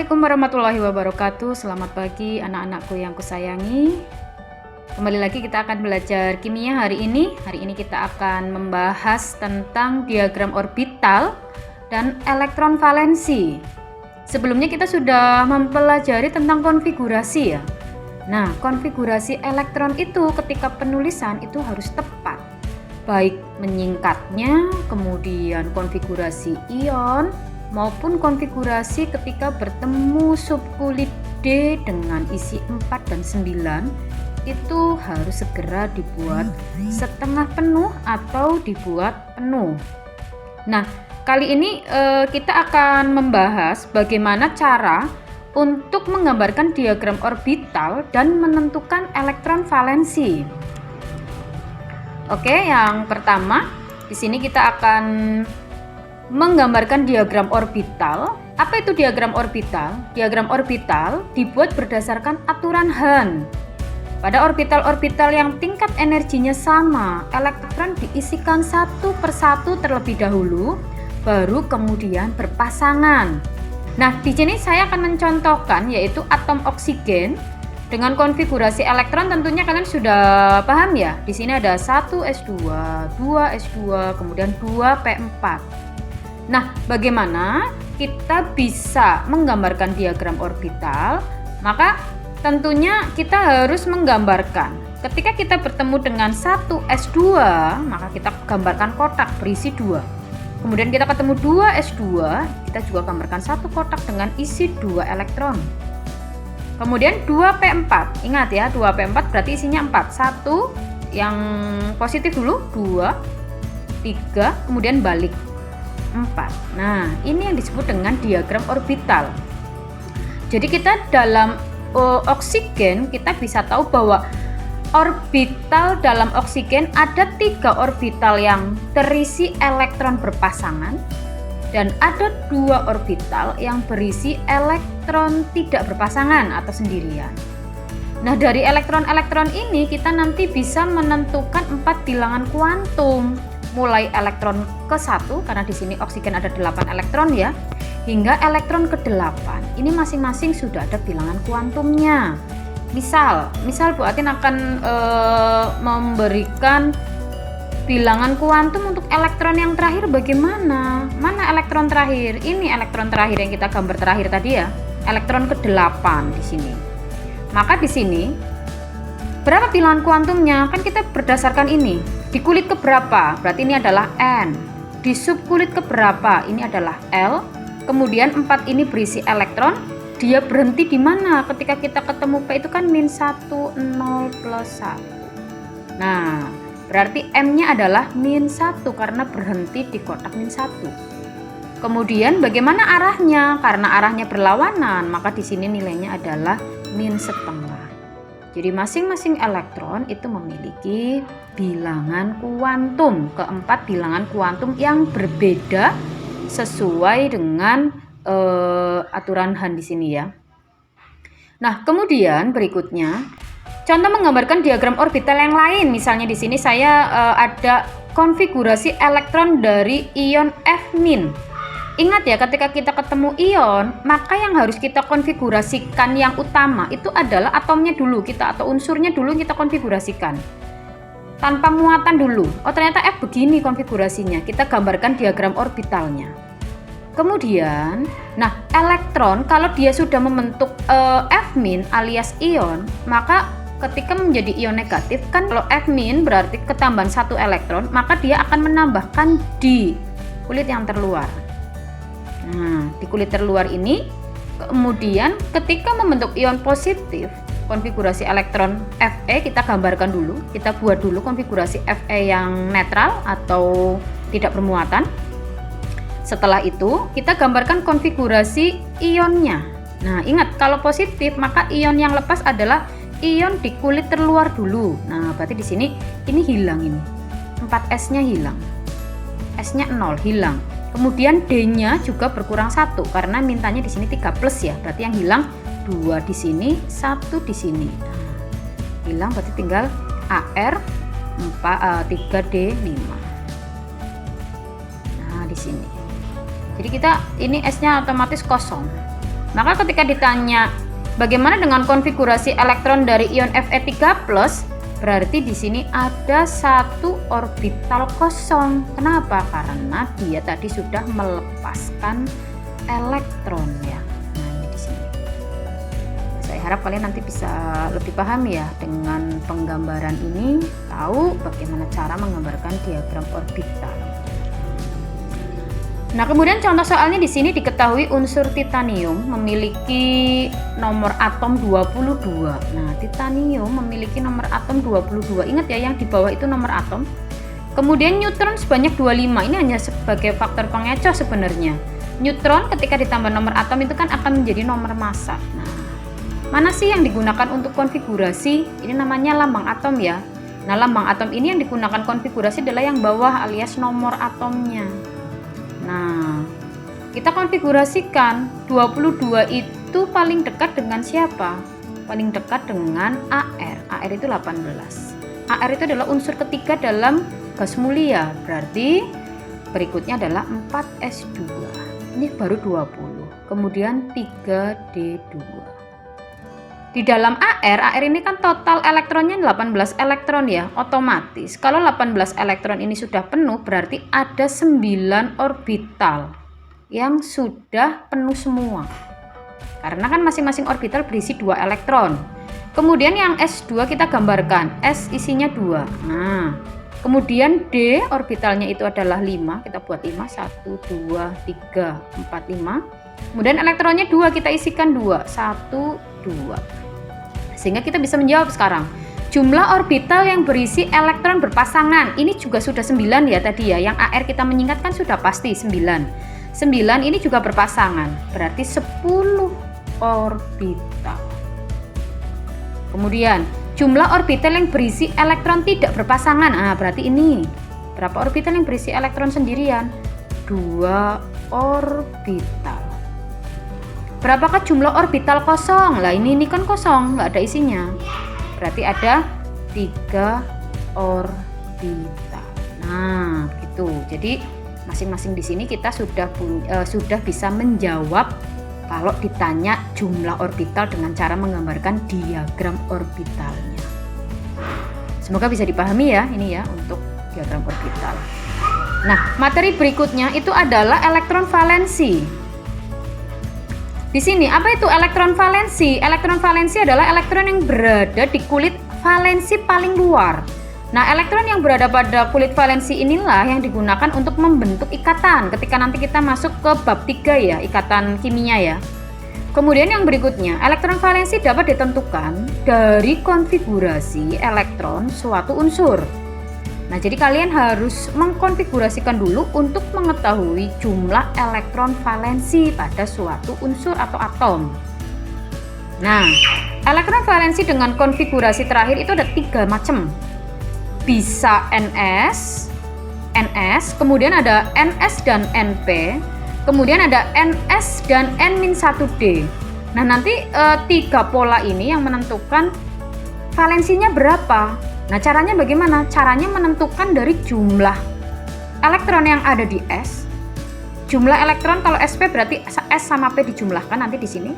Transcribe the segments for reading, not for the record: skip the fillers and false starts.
Assalamualaikum warahmatullahi wabarakatuh. Selamat pagi anak-anakku yang kusayangi. Kembali lagi kita akan belajar kimia hari ini. Hari ini kita akan membahas tentang diagram orbital dan elektron valensi. Sebelumnya kita sudah mempelajari tentang konfigurasi ya. Nah, konfigurasi elektron itu ketika penulisan itu harus tepat. Baik menyingkatnya, kemudian konfigurasi ion, maupun konfigurasi ketika bertemu subkulit D dengan isi 4 dan 9 itu harus segera dibuat setengah penuh atau dibuat penuh. Nah, kali ini kita akan membahas bagaimana cara untuk menggambarkan diagram orbital dan menentukan elektron valensi. Oke, yang pertama di sini kita akan menggambarkan diagram orbital. Apa itu diagram orbital? Diagram orbital dibuat berdasarkan aturan Hahn. Pada orbital-orbital yang tingkat energinya sama, elektron diisikan satu persatu terlebih dahulu, baru kemudian berpasangan. Nah, di sini saya akan mencontohkan yaitu atom oksigen dengan konfigurasi elektron. Tentunya kalian sudah paham ya. Di sini ada 1s2, 2s2, kemudian 2p4. Nah, bagaimana kita bisa menggambarkan diagram orbital? Maka tentunya kita harus menggambarkan. Ketika kita bertemu dengan 1s2, maka kita gambarkan kotak berisi 2. Kemudian kita ketemu 2s2, kita juga gambarkan satu kotak dengan isi 2 elektron. Kemudian 2p4, ingat ya, 2p4 berarti isinya 4. Satu yang positif dulu, 2, 3, kemudian balik 4. Nah, ini yang disebut dengan diagram orbital. Jadi kita dalam oksigen kita bisa tahu bahwa orbital dalam oksigen ada 3 orbital yang terisi elektron berpasangan dan ada 2 orbital yang berisi elektron tidak berpasangan atau sendirian. Nah, dari elektron-elektron ini kita nanti bisa menentukan 4 bilangan kuantum, mulai elektron ke-1 karena di sini oksigen ada 8 elektron ya, hingga elektron ke-8. Ini masing-masing sudah ada bilangan kuantumnya. Misal Bu Atin akan memberikan bilangan kuantum untuk elektron yang terakhir bagaimana? Mana elektron terakhir? Ini elektron terakhir yang kita gambar terakhir tadi ya. Elektron ke-8 di sini. Maka di sini berapa bilangan kuantumnya? Kan kita berdasarkan ini. Di kulit keberapa? Berarti ini adalah N. Di subkulit keberapa? Ini adalah L. Kemudian 4 ini berisi elektron. Dia berhenti di mana? Ketika kita ketemu P itu kan -1, 0, +1. Nah, berarti M-nya adalah -1 karena berhenti di kotak -1. Kemudian bagaimana arahnya? Karena arahnya berlawanan, maka di sini nilainya adalah -1/2. Jadi masing-masing elektron itu memiliki bilangan kuantum, keempat bilangan kuantum yang berbeda sesuai dengan aturan Hahn di sini ya. Nah, kemudian berikutnya contoh menggambarkan diagram orbital yang lain. Misalnya di sini saya ada konfigurasi elektron dari ion F-. Ingat ya, ketika kita ketemu ion, maka yang harus kita konfigurasikan yang utama itu adalah atomnya dulu kita atau unsurnya dulu kita konfigurasikan. Tanpa muatan dulu. Oh, ternyata F begini konfigurasinya. Kita gambarkan diagram orbitalnya. Kemudian, nah, elektron kalau dia sudah membentuk F- alias ion, maka ketika menjadi ion negatif kan kalau F- berarti ketambahan 1 elektron, maka dia akan menambahkan di kulit yang terluar. Nah, di kulit terluar ini kemudian ketika membentuk ion positif, konfigurasi elektron Fe kita gambarkan dulu, kita buat dulu konfigurasi Fe yang netral atau tidak bermuatan. Setelah itu kita gambarkan konfigurasi ionnya. Nah, ingat kalau positif maka ion yang lepas adalah ion di kulit terluar dulu. Nah, berarti di sini ini hilang ini. 4S-nya hilang. S-nya 0 hilang. Kemudian D-nya juga berkurang 1 karena mintanya di sini 3+ ya. Berarti yang hilang 2 di sini, 1 di sini. Nah, hilang berarti tinggal AR 3D5. Nah, di sini. Jadi kita ini S-nya otomatis kosong. Maka ketika ditanya bagaimana dengan konfigurasi elektron dari ion Fe3+, berarti di sini ada satu orbital kosong. Kenapa? Karena dia tadi sudah melepaskan elektron ya. Nah, ini di sini. Saya harap kalian nanti bisa lebih paham ya dengan penggambaran ini, tahu bagaimana cara menggambarkan diagram orbital. Nah, kemudian contoh soalnya di sini diketahui unsur titanium memiliki nomor atom 22. Nah, titanium memiliki nomor atom 22. Ingat ya, yang di bawah itu nomor atom. Kemudian neutron sebanyak 25. Ini hanya sebagai faktor pengecoh sebenarnya. Neutron ketika ditambah nomor atom itu kan akan menjadi nomor massa. Nah, mana sih yang digunakan untuk konfigurasi? Ini namanya lambang atom ya. Nah, lambang atom ini yang digunakan konfigurasi adalah yang bawah alias nomor atomnya. Nah, kita konfigurasikan 22 itu paling dekat dengan siapa? Paling dekat dengan AR. AR itu 18. AR itu adalah unsur ketiga dalam gas mulia. Berarti berikutnya adalah 4S2. Ini baru 20. Kemudian 3D2. Di dalam AR ini kan total elektronnya 18 elektron ya, otomatis. Kalau 18 elektron ini sudah penuh, berarti ada 9 orbital yang sudah penuh semua. Karena kan masing-masing orbital berisi 2 elektron. Kemudian yang S2 kita gambarkan, S isinya 2. Nah, kemudian D orbitalnya itu adalah 5, kita buat 5, 1, 2, 3, 4, 5. Kemudian elektronnya 2, kita isikan 2, 1, 2. Sehingga kita bisa menjawab sekarang. Jumlah orbital yang berisi elektron berpasangan. Ini juga sudah 9 ya tadi ya. Yang AR kita menyingkatkan sudah pasti 9. 9 ini juga berpasangan. Berarti 10 orbital. Kemudian jumlah orbital yang berisi elektron tidak berpasangan. Nah, berarti ini. Berapa orbital yang berisi elektron sendirian? 2 orbital. Berapakah jumlah orbital kosong? Lah ini kan kosong, nggak ada isinya. Berarti ada 3 orbital. Nah, gitu. Jadi masing-masing di sini kita sudah bisa menjawab kalau ditanya jumlah orbital dengan cara menggambarkan diagram orbitalnya. Semoga bisa dipahami ya ini ya untuk diagram orbital. Nah, materi berikutnya itu adalah elektron valensi. Di sini apa itu elektron valensi? Elektron valensi adalah elektron yang berada di kulit valensi paling luar. Nah, elektron yang berada pada kulit valensi inilah yang digunakan untuk membentuk ikatan ketika nanti kita masuk ke bab 3 ya, ikatan kimia ya. Kemudian yang berikutnya, elektron valensi dapat ditentukan dari konfigurasi elektron suatu unsur. Nah, jadi kalian harus mengkonfigurasikan dulu untuk mengetahui jumlah elektron valensi pada suatu unsur atau atom. Nah, elektron valensi dengan konfigurasi terakhir itu ada 3 macam. Bisa NS, kemudian ada NS dan NP, kemudian ada NS dan N-1D. Nah, nanti 3 pola ini yang menentukan valensinya berapa. Nah, caranya bagaimana? Caranya menentukan dari jumlah elektron yang ada di S. Jumlah elektron kalau SP berarti S sama P dijumlahkan nanti di sini.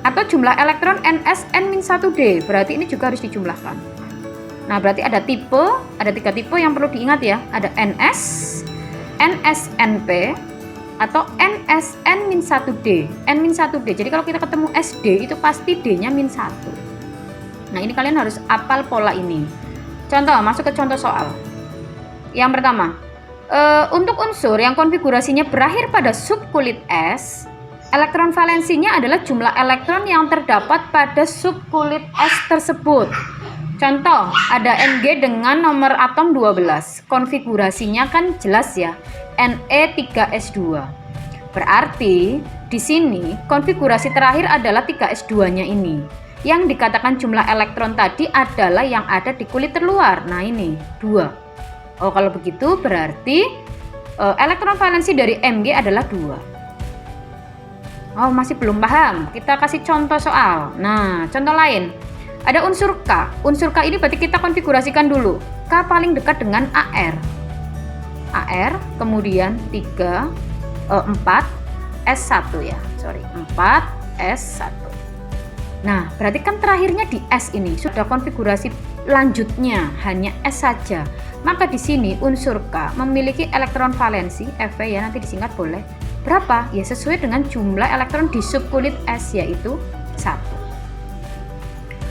Atau jumlah elektron NS N-1D, berarti ini juga harus dijumlahkan. Nah, berarti ada 3 tipe yang perlu diingat ya. Ada NS, NSNP, atau NSN-1D. N-1D. Jadi kalau kita ketemu SD itu pasti D-nya -1. Nah, ini kalian harus hafal pola ini. Contoh, masuk ke contoh soal. Yang pertama, untuk unsur yang konfigurasinya berakhir pada subkulit S, elektron valensinya adalah jumlah elektron yang terdapat pada subkulit S tersebut. Contoh, ada Mg dengan nomor atom 12. Konfigurasinya kan jelas ya, Ne3S2. Berarti di sini konfigurasi terakhir adalah 3S2-nya ini. Yang dikatakan jumlah elektron tadi adalah yang ada di kulit terluar. Nah, ini 2. Oh, kalau begitu berarti elektron valensi dari Mg adalah 2. Oh, masih belum paham? Kita kasih contoh soal. Nah, contoh lain. Ada unsur K. Unsur K ini berarti kita konfigurasikan dulu. K paling dekat dengan AR. AR, kemudian 4, S1 ya. 4 S1. Nah, berarti kan terakhirnya di S ini sudah konfigurasi lanjutnya hanya S saja. Maka di sini unsur K memiliki elektron valensi Fe ya, nanti disingkat boleh. Berapa? Ya sesuai dengan jumlah elektron di subkulit S, yaitu 1.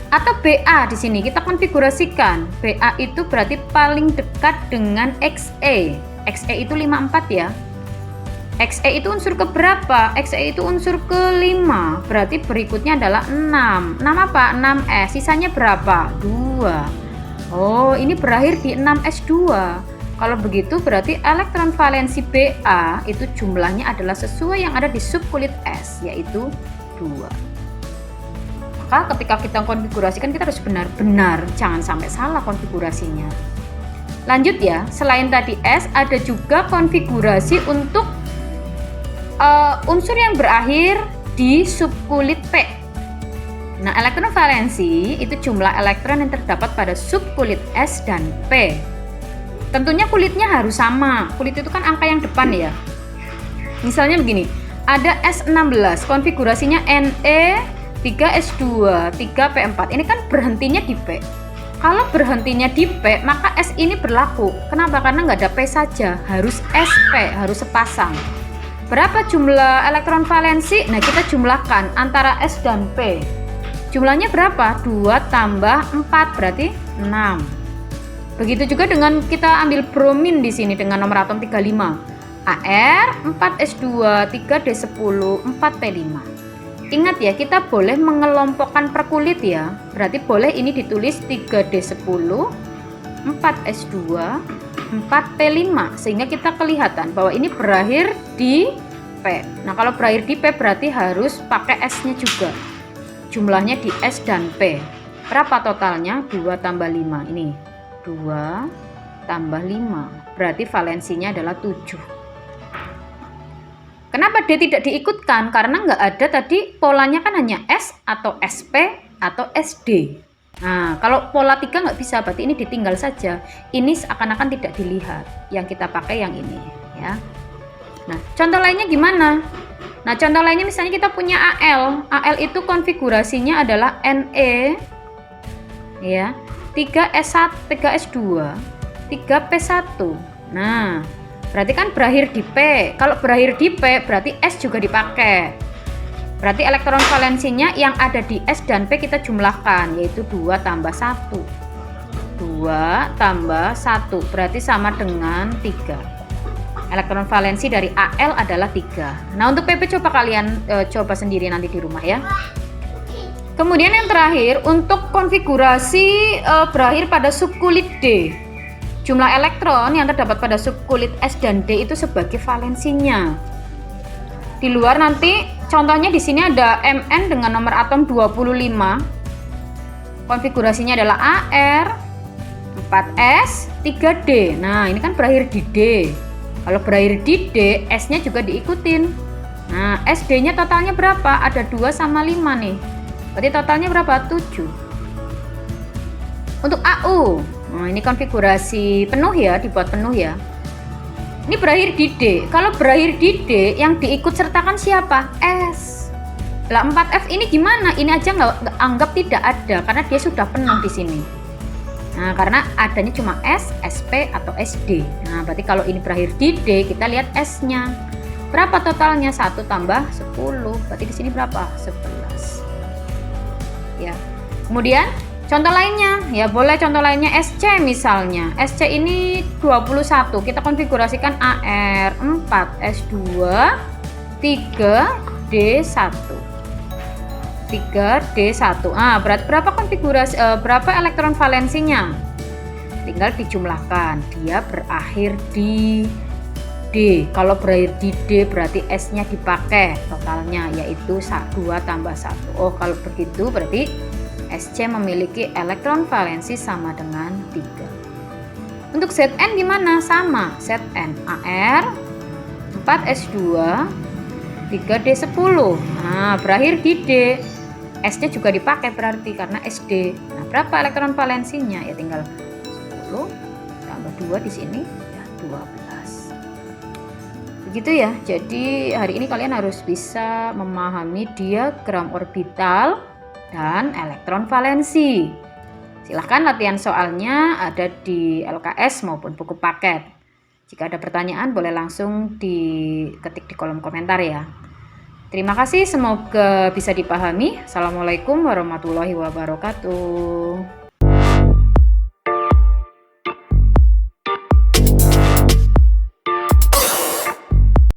Atau Ba di sini kita konfigurasikan. Ba itu berarti paling dekat dengan Xe. Xe itu 54 ya. Xe itu unsur keberapa? Xe itu unsur ke-5. Berarti berikutnya adalah 6. 6 apa? 6S. Sisanya berapa? 2. Oh, ini berakhir di 6S2. Kalau begitu berarti elektron valensi Ba itu jumlahnya adalah sesuai yang ada di subkulit S, yaitu 2. Maka ketika kita konfigurasikan kita harus benar-benar, jangan sampai salah konfigurasinya. Lanjut ya, selain tadi S ada juga konfigurasi untuk unsur yang berakhir di subkulit P. Nah, elektron valensi itu jumlah elektron yang terdapat pada subkulit S dan P. Tentunya kulitnya harus sama. Kulit itu kan angka yang depan ya. Misalnya begini, ada S16, konfigurasinya Ne 3S2, 3P4. Ini kan berhentinya di P. Kalau berhentinya di P, maka S ini berlaku. Kenapa? Karena nggak ada P saja, harus SP, harus sepasang. Berapa jumlah elektron valensi? Nah, kita jumlahkan antara S dan P. Jumlahnya berapa? 2 tambah 4 berarti 6. Begitu juga dengan kita ambil bromin di sini dengan nomor atom 35. Ar 4S2, 3D10, 4P5. Ingat ya, kita boleh mengelompokkan per kulit ya. Berarti boleh ini ditulis 3D10, 4S2, 4P5, sehingga kita kelihatan bahwa ini berakhir di P. Nah, kalau berakhir di P berarti harus pakai S-nya juga. Jumlahnya di S dan P. Berapa totalnya? 2 tambah 5. Ini 2 tambah 5. Berarti valensinya adalah 7. Kenapa D tidak diikutkan? Karena nggak ada tadi polanya kan hanya S atau SP atau SD. Nah, kalau pola 3 nggak bisa, berarti ini ditinggal saja. Ini seakan-akan tidak dilihat. Yang kita pakai yang ini ya. Nah, contoh lainnya gimana? Nah, contoh lainnya misalnya kita punya Al. Al itu konfigurasinya adalah Ne ya, 3S1, 3S2, 3P1. Nah, berarti kan berakhir di P. Kalau berakhir di P berarti S juga dipakai. Berarti elektron valensinya yang ada di S dan P kita jumlahkan, yaitu 2 tambah 1. 2 tambah 1 berarti sama dengan 3. Elektron valensi dari Al adalah 3. Nah, untuk PP coba kalian coba sendiri nanti di rumah ya. Kemudian yang terakhir untuk konfigurasi berakhir pada subkulit D. Jumlah elektron yang terdapat pada subkulit S dan D itu sebagai valensinya. Di luar nanti contohnya di sini ada Mn dengan nomor atom 25. Konfigurasinya adalah Ar, 4S, 3D. Nah, ini kan berakhir di D. Kalau berakhir di D, S-nya juga diikutin. Nah, SD-nya totalnya berapa? Ada 2 sama 5 nih. Berarti totalnya berapa? 7. Untuk AU, nah ini konfigurasi penuh ya, dibuat penuh ya. Ini berakhir di D. Kalau berakhir di D, yang diikut sertakan siapa? S. Lah 4F ini gimana? Ini aja nggak anggap tidak ada karena dia sudah penuh di sini. Nah, karena adanya cuma S, SP atau SD. Nah, berarti kalau ini berakhir di D, kita lihat S-nya. Berapa totalnya? 1 tambah 10. Berarti di sini berapa? 11. Ya. Kemudian contoh lainnya, ya boleh contoh lainnya SC misalnya. SC ini 21. Kita konfigurasikan AR 4S2 3D1. 3D1. Ah, berapa konfigurasi berapa elektron valensinya? Tinggal dijumlahkan. Dia berakhir di D. Kalau berakhir di D berarti S-nya dipakai totalnya, yaitu 2 tambah 1. Oh, kalau begitu berarti SC memiliki elektron valensi sama dengan 3. Untuk Zn gimana? Sama. Zn AR 4S2 3D10. Nah, berakhir di D. S-nya juga dipakai berarti karena SD. Nah, berapa elektron valensinya? Ya tinggal 10 tambah 2 di sini ya 12. Begitu ya. Jadi hari ini kalian harus bisa memahami diagram orbital dan elektron valensi. Silahkan latihan soalnya ada di LKS maupun buku paket. Jika ada pertanyaan boleh langsung diketik di kolom komentar ya. Terima kasih, semoga bisa dipahami. Assalamualaikum warahmatullahi wabarakatuh.